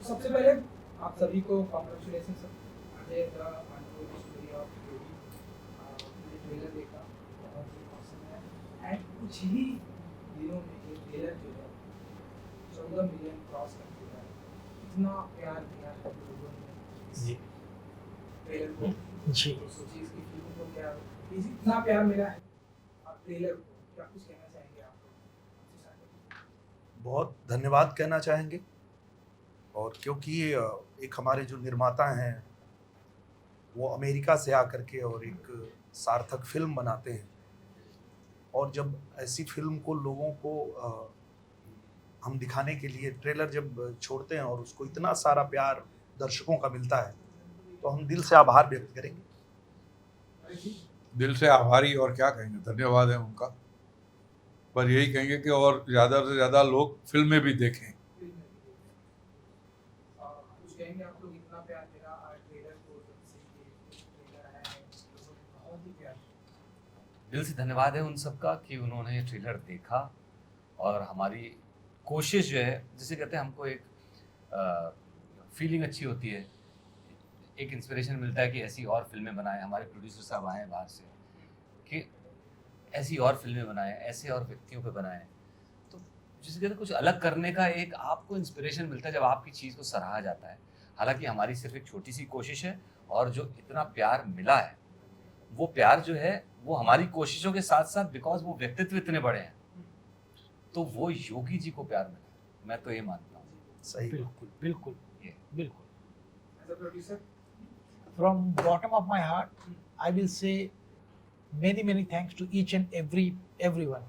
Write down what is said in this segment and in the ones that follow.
सबसे पहले आप सभी को कॉन्ग्रेचुलेशन सर। मुझे द अनटोल्ड स्टोरी ऑफ योगी मैंने ट्रेलर देखा, बहुत ही पसंद है। एंड कुछ ही दिनों में ये ट्रेलर जो है 14 मिलियन क्रॉस कर चुका है। इतना प्यार दिया है लोगों ने जी ट्रेलर को, जी तो सोचिए इसकी फिल्म को क्या इतना प्यार मिला है। और ट्रेलर को क्या कुछ कहना चाहेंगे आप लोग? बहुत धन्यवाद कहना चाहेंगे। और क्योंकि एक हमारे जो निर्माता हैं वो अमेरिका से आकर के और एक सार्थक फिल्म बनाते हैं, और जब ऐसी फिल्म को लोगों को हम दिखाने के लिए ट्रेलर जब छोड़ते हैं और उसको इतना सारा प्यार दर्शकों का मिलता है, तो हम दिल से आभार व्यक्त करेंगे। दिल से आभारी और क्या कहेंगे, धन्यवाद है उनका। पर यही कहेंगे कि और ज़्यादा से ज़्यादा लोग फिल्में भी देखें। कुछ कहेंगे आप लोग? इतना प्यार मिला ट्रेलर को, जब से ये ट्रेलर आया है लोगों ने बहुत ही प्यार दिया। दिल से धन्यवाद है उन सबका कि उन्होंने ये ट्रेलर देखा और हमारी कोशिश जो है, जिसे कहते हैं हमको एक फीलिंग अच्छी होती है, एक इंस्पिरेशन मिलता है कि ऐसी और फिल्में बनाएं। हमारे प्रोड्यूसर साहब आए हैं बाहर से कि ऐसी और फिल्में बनाएं, ऐसे और व्यक्तियों पे बनाएं, तो जिसे कहते हैं कुछ अलग करने का एक आपको इंस्पिरेशन मिलता है जब आपकी चीज़ को सराहा जाता है। हालांकि हमारी सिर्फ एक छोटी सी कोशिश है, और जो इतना प्यार मिला है वो प्यार जो है वो हमारी कोशिशों के साथ साथ, बिकॉज वो व्यक्तित्व इतने बड़े हैं, तो वो योगी जी को प्यार मिला है। मैं तो ये मानता हूँ। सही। बिल्कुल बिल्कुल ये बिल्कुल। As a producer, From bottom of my heart, I will say many thanks to each and everyone.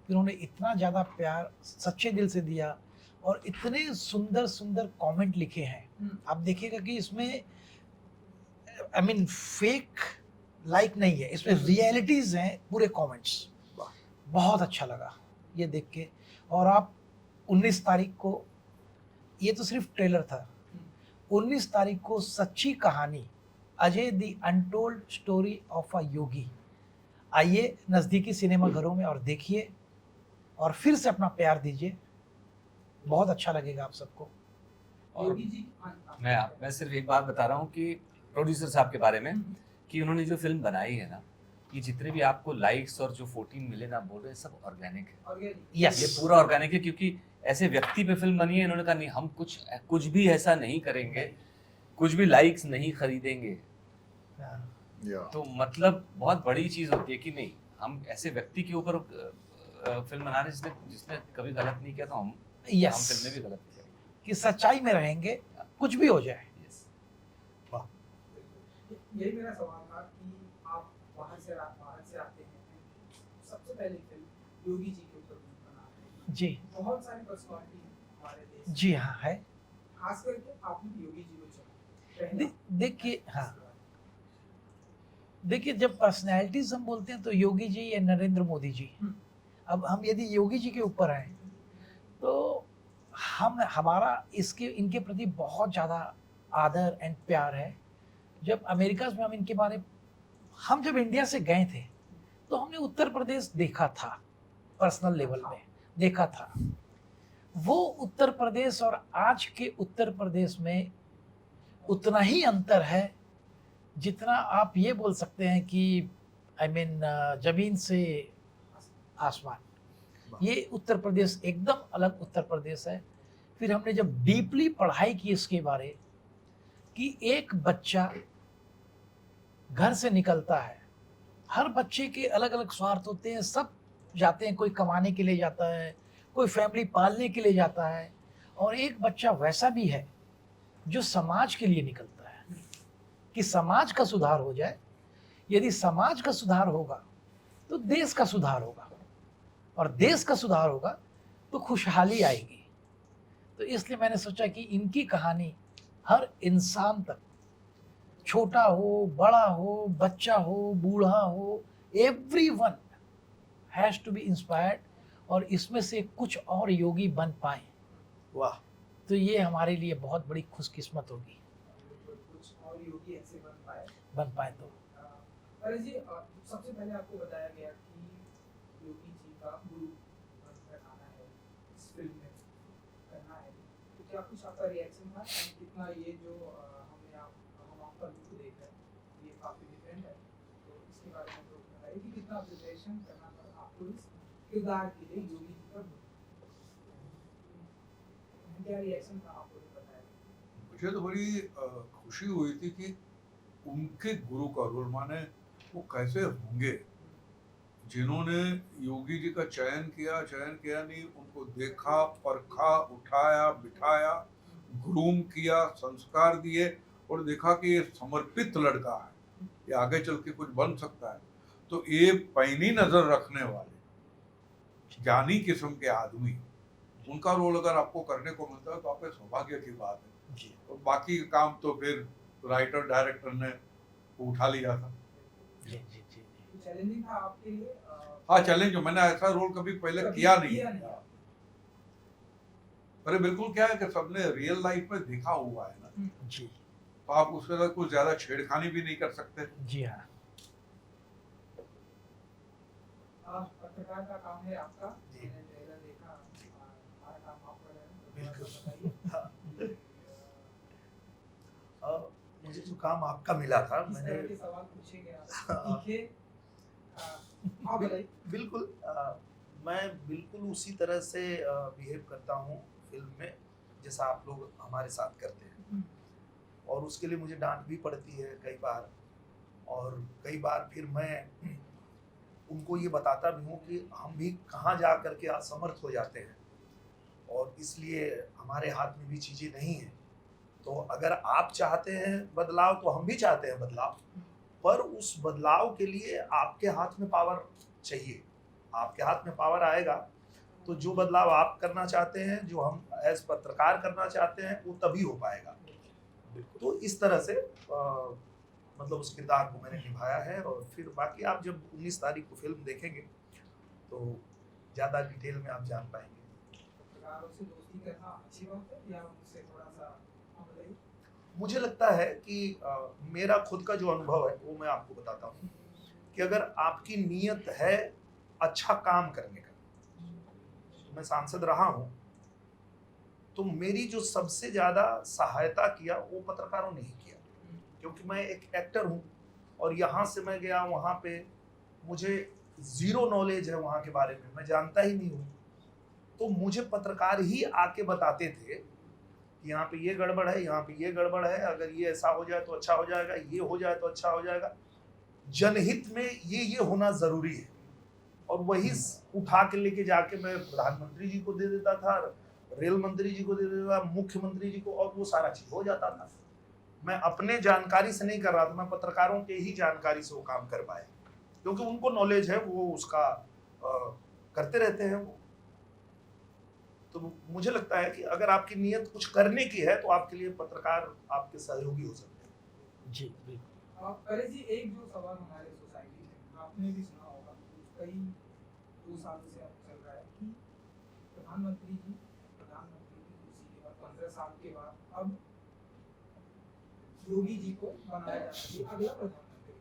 इन्होंने इतना ज़्यादा प्यार सच्चे दिल से दिया और इतने सुंदर सुंदर कमेंट लिखे हैं। आप देखिएगा कि इसमें आई मीन फेक लाइक नहीं है, इसमें रियलिटीज़ हैं पूरे कमेंट्स। बहुत अच्छा लगा ये देख के। और आप 19 तारीख को, ये तो सिर्फ ट्रेलर था, 19 तारीख को सच्ची कहानी Ajay the untold story of a Yogi, आइए नज़दीकी सिनेमा घरों में और देखिए और फिर से अपना प्यार दीजिए। बहुत अच्छा लगेगा आप सबको। और योगी जी मैं सिर्फ एक बात बता रहा हूँ कि प्रोड्यूसर साहब के बारे में, कि उन्होंने जो फिल्म बनाई है ना, ये जितने भी आपको लाइक्स और जो 14 मिलियन आप बोल रहे हैं, सब ऑर्गेनिक है। ऑर्गेनिक, यस, ये पूरा ऑर्गेनिक है, क्योंकि ऐसे व्यक्ति पे फिल्म बनी है, इन्होंने कहा नहीं हम कुछ भी ऐसा नहीं करेंगे, कुछ भी लाइक्स नहीं खरीदेंगे। तो मतलब बहुत बड़ी चीज होती है कि नहीं, हम ऐसे व्यक्ति के ऊपर फिल्म बना रहे हैं जिसने कभी गलत नहीं किया, तो हम फिल्म में भी गलत नहीं करेंगे। कि सच्चाई में रहेंगे, कुछ भी हो जाए। Yes. यही मेरा सवाल था कि आप बाहर से आते हैं, सबसे पहले फिल्म योगी जी के ऊपर बना रहे हैं। जी बहुत सारी पर्सनालिटी हमारे देश में, जी हाँ है। खास करके आपने योगी जी को चुना। देखिए, हाँ देखिए, जब पर्सनैलिटीज हम बोलते हैं तो योगी जी या नरेंद्र मोदी जी। अब हम यदि योगी जी के ऊपर आए तो हमारा इनके प्रति बहुत ज़्यादा आदर एंड प्यार है। जब अमेरिका में हम जब इंडिया से गए थे तो हमने उत्तर प्रदेश देखा था, पर्सनल लेवल में देखा था। वो उत्तर प्रदेश और आज के उत्तर प्रदेश में उतना ही अंतर है जितना आप ये बोल सकते हैं कि जमीन से आसमान। ये उत्तर प्रदेश एकदम अलग उत्तर प्रदेश है। फिर हमने जब डीपली पढ़ाई की इसके बारे कि एक बच्चा घर से निकलता है, हर बच्चे के अलग अलग स्वार्थ होते हैं, सब जाते हैं, कोई कमाने के लिए जाता है, कोई फैमिली पालने के लिए जाता है, और एक बच्चा वैसा भी है जो समाज के लिए निकलता है कि समाज का सुधार हो जाए। यदि समाज का सुधार होगा तो देश का सुधार होगा, और देश का सुधार होगा तो खुशहाली आएगी। तो इसलिए मैंने सोचा कि इनकी कहानी हर इंसान तक, छोटा हो, बड़ा हो, बच्चा हो, बूढ़ा हो, everyone has to be inspired, और इसमें से कुछ और योगी बन पाए। वाह। तो ये हमारे लिए बहुत बड़ी खुशकिस्मत होगी, कुछ और योगी ऐसे बन पाए तो। अरे जी, सबसे पहले आपको बताया गया कि योगी जी का गुरु बनकर आना है, इस फिल्म में करना है, तो क्या कुछ आपका रिएक्शन था and कितना ये जो हम आपका लुक देख रहे हैं ये काफी डिफरेंट है, तो इसके बारे में तो बताइए कि कितना ऑब्जर्वेशन करना पड़ा आपको इस किरदार के लिए योगी जी का, क्या रिएक्शन था आपको बताया? मुझे तो बड़ी खुशी हुई थी कि उनके गुरु का रोल, माने वो कैसे होंगे जिन्होंने योगी जी का चयन किया नहीं, उनको देखा, परखा, उठाया, बिठाया, ग्रूम किया, संस्कार दिए और देखा कि ये समर्पित लड़का है, ये आगे चल के कुछ बन सकता है। तो ये पैनी नजर रखने वाले ज्ञानी किस्म के आदमी, उनका रोल अगर आपको करने को मिलता है तो आपके सौभाग्य की बात है। जी और बाकी का काम तो फिर राइटर डायरेक्टर ने उठा लिया था। जी जी जी चैलेंजिंग था आपके लिए? हाँ, चैलेंज, मैंने ऐसा रोल कभी पहले किया नहीं। अरे बिल्कुल, क्या है कि सबने रियल लाइफ में देखा हुआ है ना, जी तो आप उसके साथ कुछ ज्यादा छेड़खानी भी नहीं कर सकते। जी हाँ। पत्रकार का काम है आपका, जी। मैंने ट्रेलर देखा, हमारा काम आप कर रहे हैं, बिल्कुल। बताइए। मुझे जो काम आपका मिला था, किस मैंने तरह के सवाल पूछे गए आपसे? तीखे, आप बताइए। बिल्कुल मैं बिल्कुल उसी तरह से बिहेव करता हूँ फिल्म में जैसा आप लोग हमारे साथ करते हैं, और उसके लिए मुझे डांट भी पड़ती है कई बार, और कई बार फिर मैं उनको ये बताता भी हूँ कि हम भी कहाँ जा कर के असमर्थ हो जाते हैं, और इसलिए हमारे हाथ में भी चीज़ें नहीं हैं। तो अगर आप चाहते हैं बदलाव तो हम भी चाहते हैं बदलाव, पर उस बदलाव के लिए आपके हाथ में पावर चाहिए। आपके हाथ में पावर आएगा तो जो बदलाव आप करना चाहते हैं, जो हम एज पत्रकार करना चाहते हैं, वो तभी हो पाएगा। तो इस तरह से मतलब उस किरदार को मैंने निभाया है, और फिर बाकी आप जब 19 तारीख को फिल्म देखेंगे तो ज़्यादा डिटेल में आप जान पाएंगे। पत्रकारों से दोस्ती करना अच्छी बात है या उनसे थोड़ा सा आप बताइए? मुझे लगता है कि मेरा खुद का जो अनुभव है वो मैं आपको बताता हूँ कि अगर आपकी नीयत है अच्छा काम करने का, तो मैं सांसद रहा हूँ, तो मेरी जो सबसे ज़्यादा सहायता किया वो पत्रकारों ने ही किया, क्योंकि मैं एक एक्टर हूँ और यहाँ से मैं गया वहाँ पे, मुझे ज़ीरो नॉलेज है वहाँ के बारे में, मैं जानता ही नहीं हूँ। तो मुझे पत्रकार ही आके बताते थे कि यहाँ पे ये गड़बड़ है, यहाँ पे ये गड़बड़ है, अगर ये ऐसा हो जाए तो अच्छा हो जाएगा, ये हो जाए तो अच्छा हो जाएगा, जनहित में ये होना ज़रूरी है। और वही उठा के लेके जाके मैं प्रधानमंत्री जी को दे देता था, रेल मंत्री जी को दे देता था, मुख्यमंत्री जी को, और वो सारा चीज़ हो जाता था। मैं अपने जानकारी से नहीं कर रहा था, मैं पत्रकारों के ही जानकारी से वो काम कर पाया, क्योंकि उनको नॉलेज है, वो उसका करते रहते हैं वो। तो मुझे लगता है कि अगर आपकी नीयत कुछ करने की है तो आपके लिए पत्रकार आपके सहयोगी हो सकते हैं। जी बिल्कुल। अरे जी, एक जो सवाल हमारे सोसाइटी में आपने भी सुना होगा, कई 2 साल से अब चल रहा है कि प्रधानमंत्री की कुर्सी के बाद 15 साल के बाद अब योगी जी को बनाया जा रहा है अगला प्रधानमंत्री।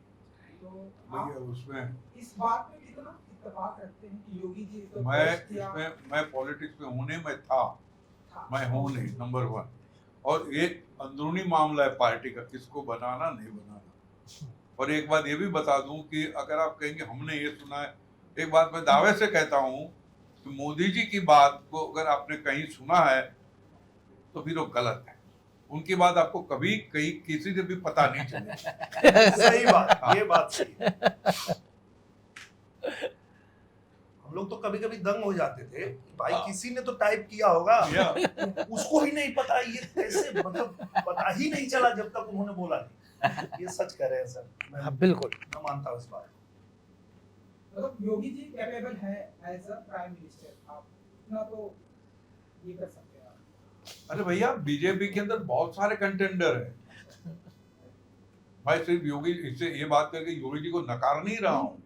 तो भैया आप उसमें इस बात में कितना इत्तेफाक रखते हैं कि योगी जी तो मैं पॉलिटिक्स में होने में था, मैं हूँ नहीं, नंबर 1। और एक अंदरूनी मामला है पार्टी का, किसको बनाना नहीं बनाना। और एक बात ये भी बता दूं कि अगर आप कहेंगे हमने ये सुना है, एक बात मैं दावे से कहता हूं कि मोदी जी की बात को अगर आपने कहीं सुना है तो फिर वो गलत है। उनकी बात आपको कभी कहीं किसी से भी पता नहीं चलेगा। सही बात, ये बात सही है। हम लोग तो कभी कभी दंग हो जाते थे, भाई किसी ने तो टाइप किया होगा, उसको ही नहीं पता, ये कैसे, मतलब पता ही नहीं चला जब तक उन्होंने बोला नहीं। ये सच कह रहे हैं सर, मैं बिल्कुल न मानता हूं इस बात। मतलब योगी जी कैपेबल है एज अ प्राइम मिनिस्टर, आप इतना तो ये कर सकते हैं आप। अरे भैया, बीजेपी के अंदर बहुत सारे कंटेंडर है भाई, सिर्फ योगी, इससे ये बात करके योगी जी को नकार नहीं रहा हूँ,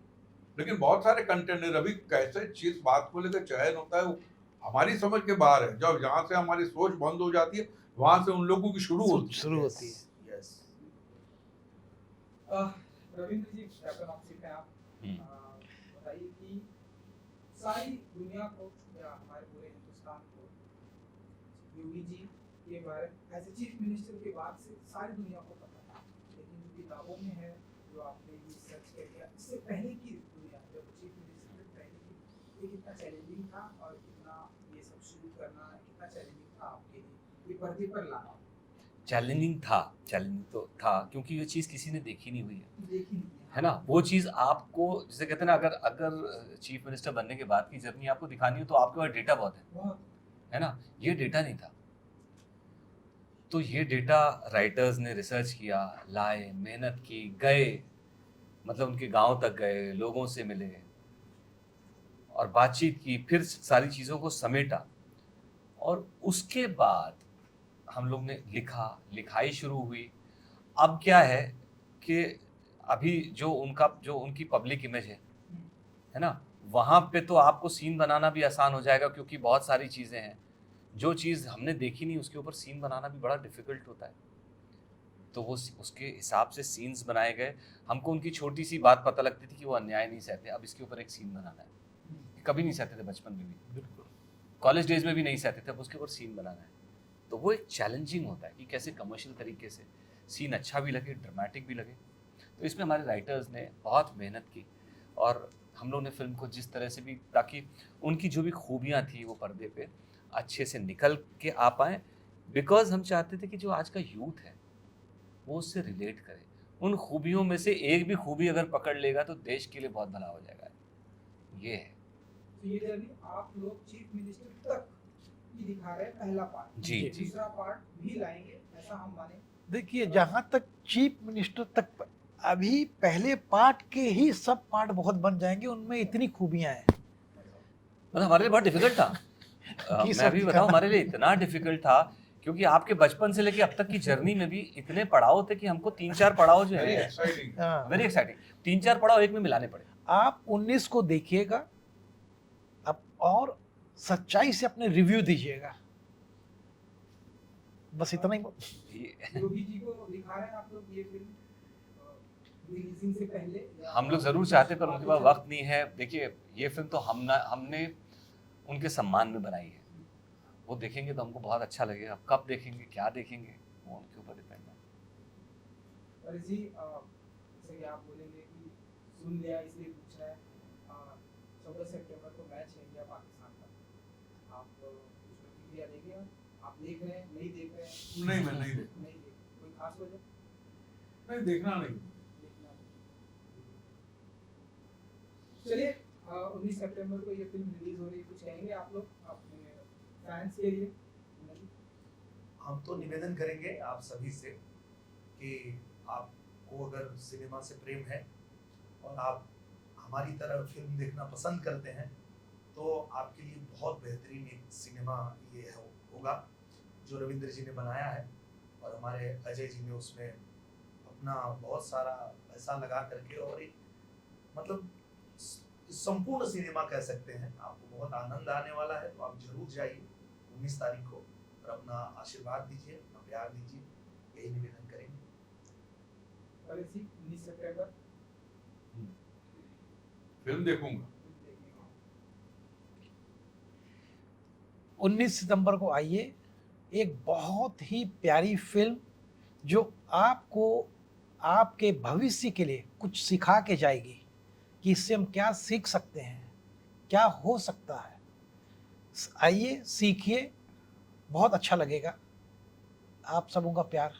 लेकिन बहुत सारे कंटेंडर अभी कैसे जिस बात को लेकर चयन होता है वो हमारी समझ के बाहर है। जब यहाँ से हमारी सोच बंद हो जाती है, वहां से उन लोगों की शुरू होती होती है। Yes. Ravindra ji, captain of ship हैं आप, बताइए कि सारी दुनिया को या हमारे पूरे हिंदुस्तान को योगी जी ये बारे एज ए चीफ मिनिस्टर के बाद से सारी दुनिया को पता था, लेकिन जो किताबों में है, जो आपने ये सर्च किया, इससे पहले की दुनिया जब चीफ मिनिस्टर से पहले की, ये कितना चैलेंजिंग था और कितना ये सब शुरू करना कितना चैलेंजिंग था आपके लिए, ये पर्दे पर लाना? चैलेंजिंग तो था क्योंकि ये चीज़ किसी ने देखी नहीं हुई है, देखी नहीं है ना। वो चीज़ आपको, जैसे कहते हैं ना, अगर चीफ मिनिस्टर बनने के बाद की जर्नी आपको दिखानी हो तो आपके पास डेटा बहुत बहुत है ना। ये डेटा नहीं था, तो ये डेटा राइटर्स ने रिसर्च किया, लाए, मेहनत की, गए, मतलब उनके गांव तक गए, लोगों से मिले और बातचीत की, फिर सारी चीज़ों को समेटा और उसके बाद हम लोग ने लिखाई शुरू हुई। अब क्या है कि अभी जो उनकी पब्लिक इमेज है ना, वहाँ पे तो आपको सीन बनाना भी आसान हो जाएगा क्योंकि बहुत सारी चीज़ें हैं। जो चीज़ हमने देखी नहीं उसके ऊपर सीन बनाना भी बड़ा डिफिकल्ट होता है, तो वो उसके हिसाब से सीन्स बनाए गए। हमको उनकी छोटी सी बात पता लगती थी कि वो अन्याय नहीं सहते, अब इसके ऊपर एक सीन बनाना है। कभी नहीं सहते थे बचपन में भी, बिल्कुल कॉलेज डेज में भी नहीं सहते थे, अब उसके ऊपर सीन बनाना है। तो वो एक चैलेंजिंग होता है कि कैसे कमर्शियल तरीके से सीन अच्छा भी लगे, ड्रामेटिक भी लगे। तो इसमें हमारे राइटर्स ने बहुत मेहनत की और हम लोग ने फिल्म को जिस तरह से भी, ताकि उनकी जो भी खूबियाँ थी वो पर्दे पे अच्छे से निकल के आ पाएँ, बिकॉज हम चाहते थे कि जो आज का यूथ है वो उससे रिलेट करे। उन खूबियों में से एक भी खूबी अगर पकड़ लेगा तो देश के लिए बहुत भला हो जाएगा। ये है। तो ये जर्नी आप लोग चीफ मिनिस्टर तक ही दिखा रहे हैं, पहला पार्ट। जी, जी। दूसरा पार्ट भी लाएंगे, ऐसा हम माने? देखिए, जहाँ तक चीफ मिनिस्टर तक, अभी पहले पार्ट के ही सब पार्ट बहुत बन जाएंगे, उनमें इतनी खूबियाँ हैं। मतलब हमारे लिए बहुत डिफिकल्ट था। मैं भी बताऊं, हमारे लिए इतना डिफिकल्ट था क्योंकि आपके बचपन से लेके अब तक की जर्नी में भी इतने पड़ाव थे कि हमको 3-4 पड़ाव जो वेरी है, एक्साइटिंग। हाँ। वेरी एक्साइटिंग, 3-4 पड़ाव एक में मिलाने पड़े। आप 19 को देखिएगा अब और सच्चाई से अपने रिव्यू दीजिएगा, बस इतना ही। योगी जी को दिखा रहे हैं आप लोग ये फिल्म रिलीजिंग से पहले? या हम लोग जरूर चाहते पर उनके पास वक्त नहीं है। देखिए, ये फिल्म तो हमने उनके सम्मान में बनाई है, वो देखेंगे तो हमको बहुत अच्छा लगेगा। अब कब देखेंगे, क्या देखेंगे, वो उनके ऊपर डिपेंड है। और जी जैसे कि आप बोलेंगे कि सुन लिया इसलिए पूछ रहे हैं, 14 सितंबर को मैच है इंडिया पाकिस्तान का, आप कुछ प्रतिक्रिया देंगे? आप देख रहे हैं, नहीं देख रहे हैं? नहीं, मैं नहीं देख, नहीं देख, कोई खास वजह? नहीं देखना नहीं। देखना नहीं। चलिए 19 सितंबर को ये फिल्म रिलीज हो रही है, कुछ कहेंगे आप लोग अपने फैंस के लिए? हम तो निवेदन करेंगे आप सभी से कि आपको अगर सिनेमा से प्रेम है और आप हमारी तरह फिल्म देखना पसंद करते हैं तो आपके लिए बहुत बेहतरीन एक सिनेमा ये होगा जो रविंद्र जी ने बनाया है और हमारे अजय जी ने उसमें अपना बहुत सारा पैसा लगा करके, और एक मतलब संपूर्ण सिनेमा कह सकते हैं। आपको बहुत आनंद आने वाला है, तो आप जरूर जाइए 19 तारीख को और अपना आशीर्वाद दीजिए, अपना प्यार दीजिए, यही निवेदन करेंगे। और इसी 19 सितंबर फिल्म देखूंगा। 19 सितंबर को आइए, एक बहुत ही प्यारी फिल्म जो आपको आपके भविष्य के लिए कुछ सिखा के जाएगी कि इससे हम क्या सीख सकते हैं, क्या हो सकता है। आइए, सीखिए, बहुत अच्छा लगेगा। आप सबों का प्यार।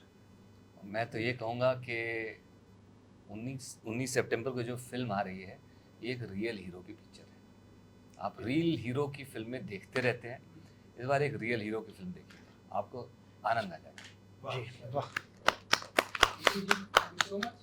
मैं तो ये कहूँगा कि 19 सितंबर को जो फिल्म आ रही है ये एक रियल हीरो की पिक्चर है। आप रियल हीरो की फिल्में देखते रहते हैं, इस बार एक रियल हीरो की फिल्म देखिए, आपको आनंद आ जाएगा। जी, वाह। Thank you so much.